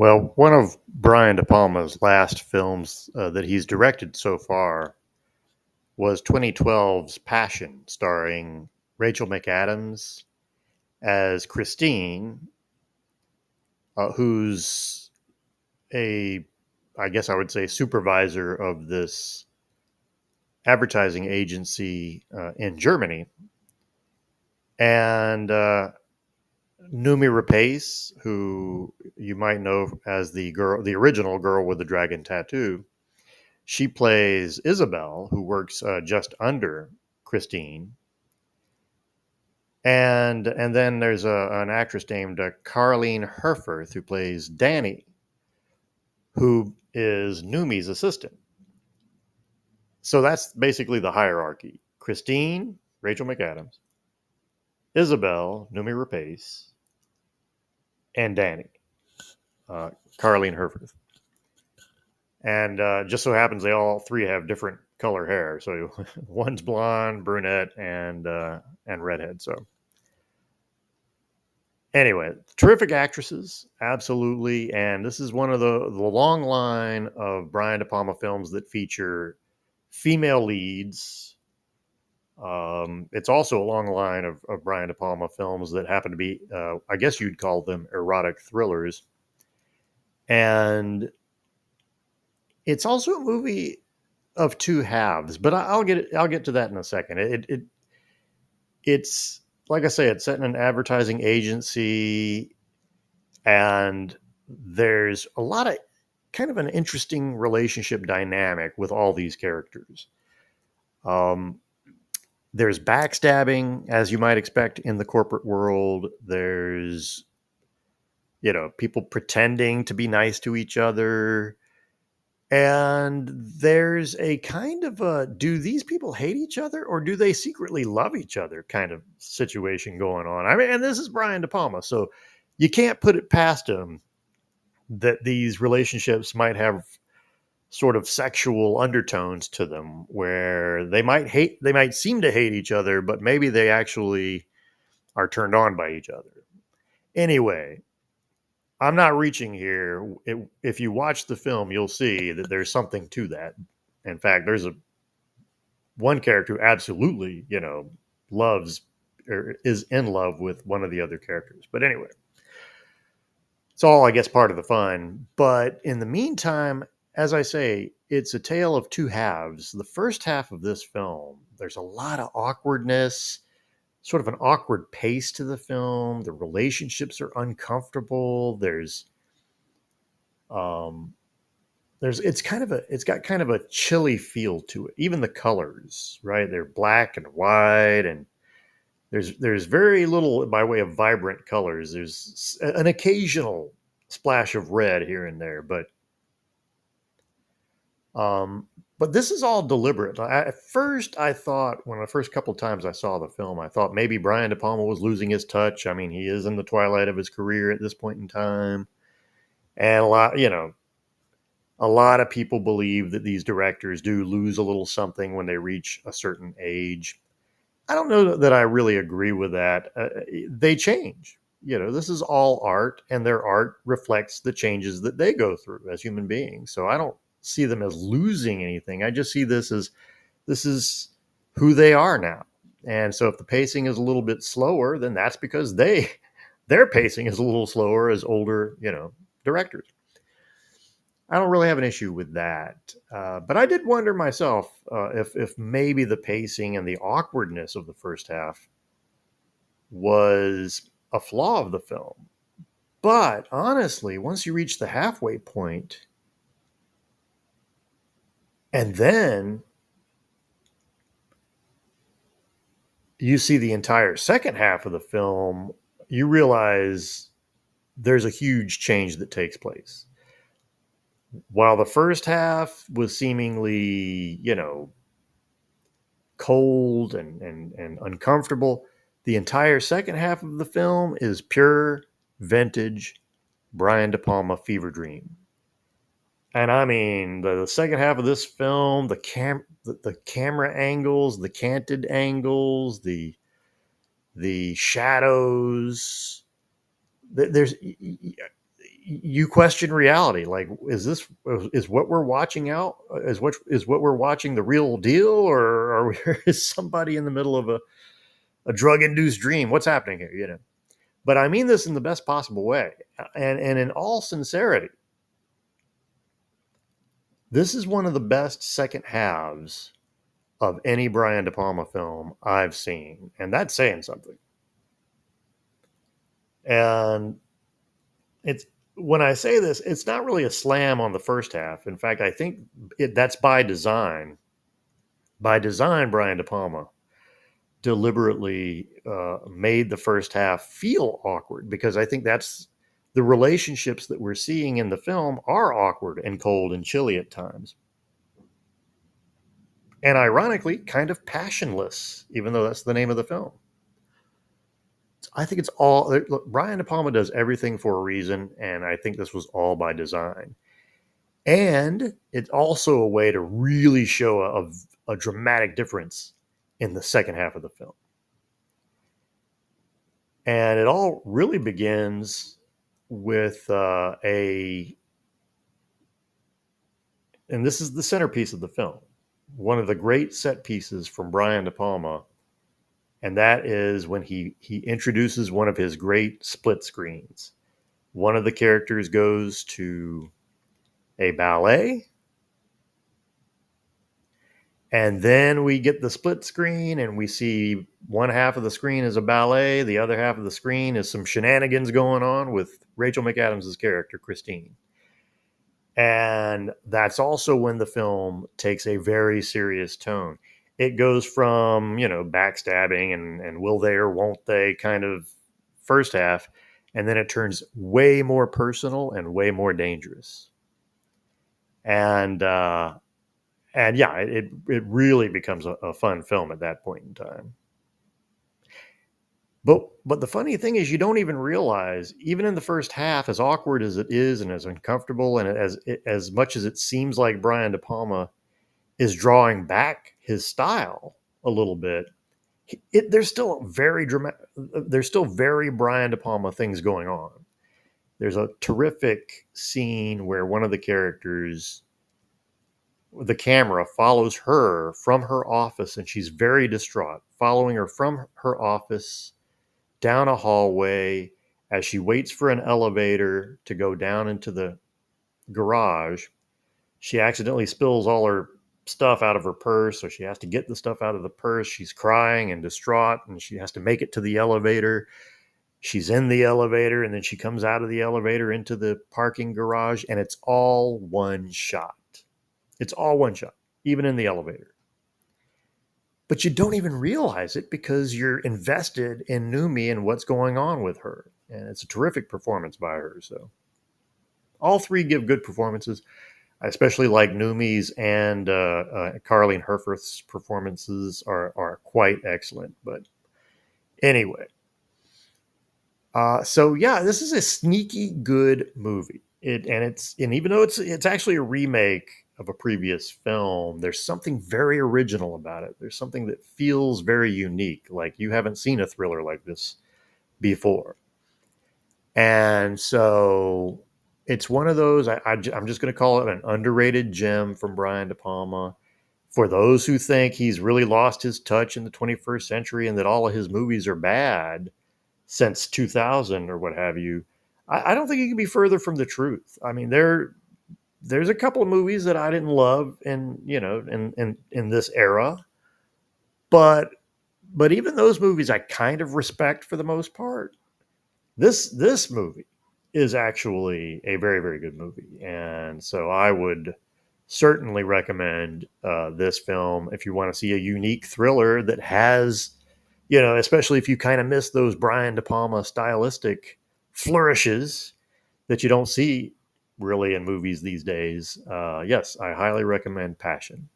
Well, one of Brian De Palma's last films that he's directed so far was 2012's Passion, starring Rachel McAdams as Christine, who's a, I guess I would say, supervisor of this advertising agency in Germany. And Numi Rapace, who you might know as the original girl with the dragon tattoo, she plays Isabel, who works just under Christine. And then there's an actress named Carlene Herfurth who plays Danny, who is Numi's assistant. So that's basically the hierarchy: Christine, Rachel McAdams; Isabel, Numi Rapace; and Danny, Carlene Herfurth. And just so happens they all three have different color hair. So one's blonde, brunette, and redhead. So anyway, terrific actresses, absolutely. And this is one of the long line of Brian De Palma films that feature female leads. It's also a long line of Brian De Palma films that happen to be, I guess you'd call them erotic thrillers. And it's also a movie of two halves, but I'll get to that in a second. It's like I say, it's set in an advertising agency, and there's a lot of kind of an interesting relationship dynamic with all these characters. Um, there's backstabbing, as you might expect in the corporate world. There's, people pretending to be nice to each other. And there's a kind of a, do these people hate each other or do they secretly love each other kind of situation going on? I mean, and this is Brian De Palma, so you can't put it past him that these relationships might have sort of sexual undertones to them where they might seem to hate each other, but maybe they actually are turned on by each other. Anyway, I'm not reaching here. If you watch the film, you'll see that there's something to that. In fact, there's a one character who absolutely, loves or is in love with one of the other characters. But anyway, it's all, I guess, part of the fun. But in the meantime, as I say, it's a tale of two halves. The first half of this film, there's a lot of awkwardness, sort of an awkward pace to the film. The relationships are uncomfortable. Um, it's got kind of a chilly feel to it. Even the colors, right? They're black and white, and there's very little by way of vibrant colors. There's an occasional splash of red here and there, um, but this is all deliberate. At first, I thought when the first couple of times I saw the film, I thought maybe Brian De Palma was losing his touch. I mean, he is in the twilight of his career at this point in time, and a lot of people believe that these directors do lose a little something when they reach a certain age. I don't know that I really agree with that. They change. This is all art, and their art reflects the changes that they go through as human beings. So I don't see them as losing anything. I just see this is who they are now. And so if the pacing is a little bit slower, then that's because their pacing is a little slower as older, directors. I don't really have an issue with that. But I did wonder myself if maybe the pacing and the awkwardness of the first half was a flaw of the film. But honestly, once you reach the halfway point, and then you see the entire second half of the film, you realize there's a huge change that takes place. While the first half was seemingly, cold and uncomfortable, the entire second half of the film is pure vintage Brian De Palma fever dream. And I mean, the second half of this film, the camera angles, the canted angles, the shadows. There's you question reality. Like, is what we're watching out is what we're watching the real deal, or is somebody in the middle of a drug induced dream? What's happening here? But I mean this in the best possible way, and in all sincerity, this is one of the best second halves of any Brian De Palma film I've seen, and that's saying something. And it's when I say this, it's not really a slam on the first half. In fact, I think that's by design. By design, Brian De Palma deliberately made the first half feel awkward, because I think that's the relationships that we're seeing in the film are awkward and cold and chilly at times. And ironically, kind of passionless, even though that's the name of the film. I think it's all look, Brian De Palma does everything for a reason, and I think this was all by design. And it's also a way to really show a dramatic difference in the second half of the film. And it all really begins with and this is the centerpiece of the film, one of the great set pieces from Brian De Palma, and that is when he introduces one of his great split screens. One of the characters goes to a ballet, and then we get the split screen, and we see one half of the screen is a ballet, the other half of the screen is some shenanigans going on with Rachel McAdams' character, Christine. And that's also when the film takes a very serious tone. It goes from, backstabbing and will they or won't they kind of first half, and then it turns way more personal and way more dangerous. And yeah, it really becomes a fun film at that point in time. But the funny thing is, you don't even realize, even in the first half, as awkward as it is and as uncomfortable and as much as it seems like Brian De Palma is drawing back his style a little bit, there's still very dramatic. There's still very Brian De Palma things going on. There's a terrific scene where one of the characters, the camera follows her from her office, and she's very distraught, following her from her office down a hallway as she waits for an elevator to go down into the garage. She accidentally spills all her stuff out of her purse, so she has to get the stuff out of the purse. She's crying and distraught, and she has to make it to the elevator. She's in the elevator, and then she comes out of the elevator into the parking garage, and it's all one shot. It's all one shot, even in the elevator. But you don't even realize it because you're invested in Numi and what's going on with her. And it's a terrific performance by her. So all three give good performances. I especially like Numi's, and Carleen Herforth's performances are quite excellent. But anyway, so yeah, this is a sneaky good movie. And even though it's actually a remake of a previous film, there's something very original about it. There's something that feels very unique, like you haven't seen a thriller like this before. And so it's one of those, I'm just going to call it an underrated gem from Brian De Palma. For those who think he's really lost his touch in the 21st century and that all of his movies are bad since 2000 or what have you, I don't think you can be further from the truth. I mean, there's a couple of movies that I didn't love in this era, but even those movies I kind of respect for the most part. This movie is actually a very, very good movie, and so I would certainly recommend this film if you want to see a unique thriller that has, especially if you kind of miss those Brian De Palma stylistic flourishes that you don't see really in movies these days. Yes, I highly recommend Passion.